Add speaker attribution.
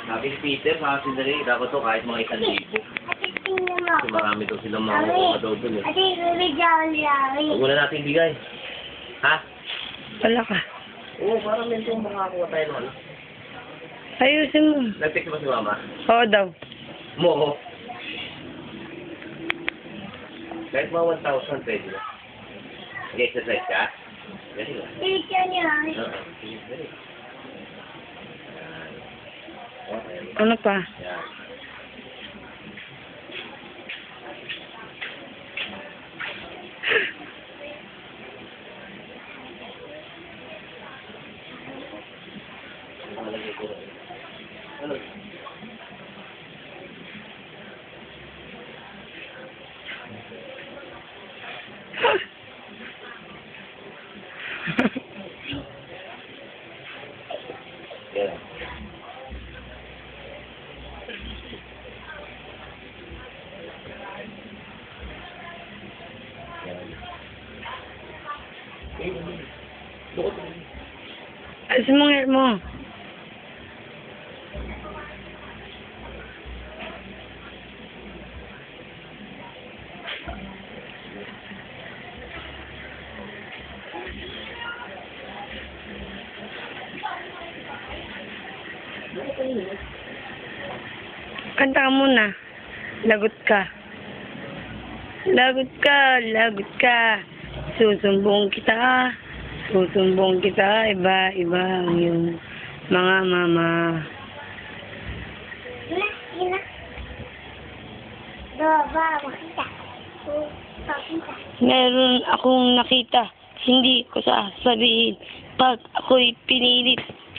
Speaker 1: Sabi ni Peter, sa sandali, dapat to kahit mga 1,000.
Speaker 2: Ate, tingnan mo.
Speaker 1: Kasi marami daw silang mga kukuha daw dun eh.
Speaker 2: Ate, bibigyan.
Speaker 1: Huwag mo na natin bigay. Ha?
Speaker 3: Wala ka.
Speaker 1: Oo, parang medyo makakuha tayo nun.
Speaker 3: Ayusin mo.
Speaker 1: Nag-text ba si Mama?
Speaker 3: Oo daw.
Speaker 1: Mo. Kahit mga 1,000, pwede na. Nag-exercise ka? Very well.
Speaker 2: Bibigyan niya.
Speaker 1: Oo, sige, very well. Yan. Okay.
Speaker 3: Ano pa?
Speaker 1: Yan. Ano? Yan.
Speaker 3: Ayusin mo ang hair mo. Kanta ka muna. Lagot ka. Lagot ka, lagot ka. Susumbong kita. Susumbong kita. Iba-iba ang iyong mga mama.
Speaker 2: Ina. Baba, makita. Pakita.
Speaker 3: Meron akong nakita. Hindi ko sasabihin. Pag ako'y pinilit.